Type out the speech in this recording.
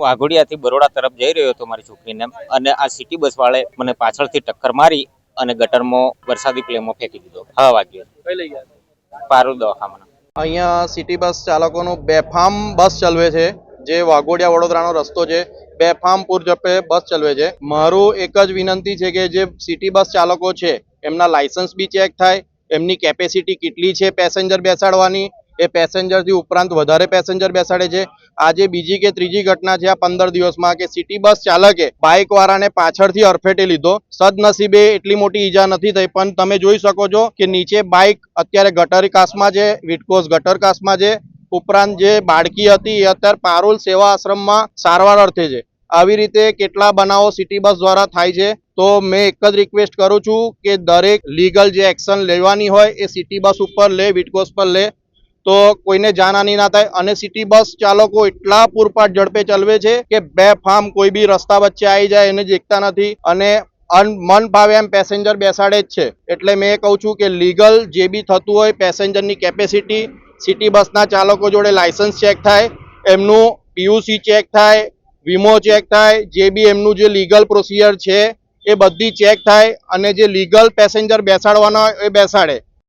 વાઘોડિયાથી બરોડા તરફ જઈ રહ્યો હતો મારી છોકરીને, અને આ સિટી બસ વાળે મને પાછળથી ટક્કર મારી અને ગટરમાં વરસાદી પ્લેનમાં ફેંકી દીધો. 6 વાગ્યે કઈ લઈ ગયા? પારુલ દવાખાના. અહીંયા સિટી બસ ચાલકોનું બેફામ બસ ચલાવે છે, જે વાઘોડિયા વડોદરાનો રસ્તો છે. બેફામ પૂરઝડપે બસ ચલાવે છે. મારું એક જ વિનંતી છે કે જે સિટી બસ ચાલકો છે એમના લાયસન્સ બી ચેક થાય, એમની કેપેસિટી કેટલી છે પેસેન્જર બેસાડવાની, એ પેસેન્જરથી ઉપરાંત વધારે પેસેન્જર બેસાડે છે. આજે બીજી કે ત્રીજી ઘટના છે આ 15 દિવસમાં કે સિટી બસ ચાલકે બાઇક વાળાને પાછળથી અડફેટે લીધો. સદનસીબે એટલી મોટી ઈજા નથી થઈ, પણ તમે જોઈ શકો છો કે નીચે બાઇક અત્યારે ગટર કાસમાં છે, વિટકોસ ગટર કાસમાં છે. ઉપરાંત જે બાળકી હતી એ અત્યારે પારુલ સેવા આશ્રમમાં સારવાર અર્થે છે. આવી રીતે કેટલા બનાવો સિટી બસ દ્વારા થાય છે. તો મેં એક જ રિક્વેસ્ટ કરું છું કે દરેક લીગલ જે એક્શન લેવાની હોય એ સિટી બસ ઉપર લે, વિટકોસ પર લે, તો કોઈને જાનહાની ના થાય. અને સિટી બસ ચાલકો એટલા પૂરપાટ ઝડપે ચલાવે છે કે બેફામ કોઈ બી રસ્તા વચ્ચે આવી જાય એને દેખતા નથી અને મન ભાવે એમ પેસેન્જર બેસાડે જ છે. એટલે મેં કહું છું કે લીગલ જે બી થતું હોય, પેસેન્જરની કેપેસિટી, સિટી બસના ચાલકો જોડે લાયસન્સ ચેક થાય, એમનું પીયુસી ચેક થાય, વીમો ચેક થાય, જે બી એમનું જે લીગલ પ્રોસિજર છે એ બધી ચેક થાય અને જે લીગલ પેસેન્જર બેસાડવાના એ બેસાડે.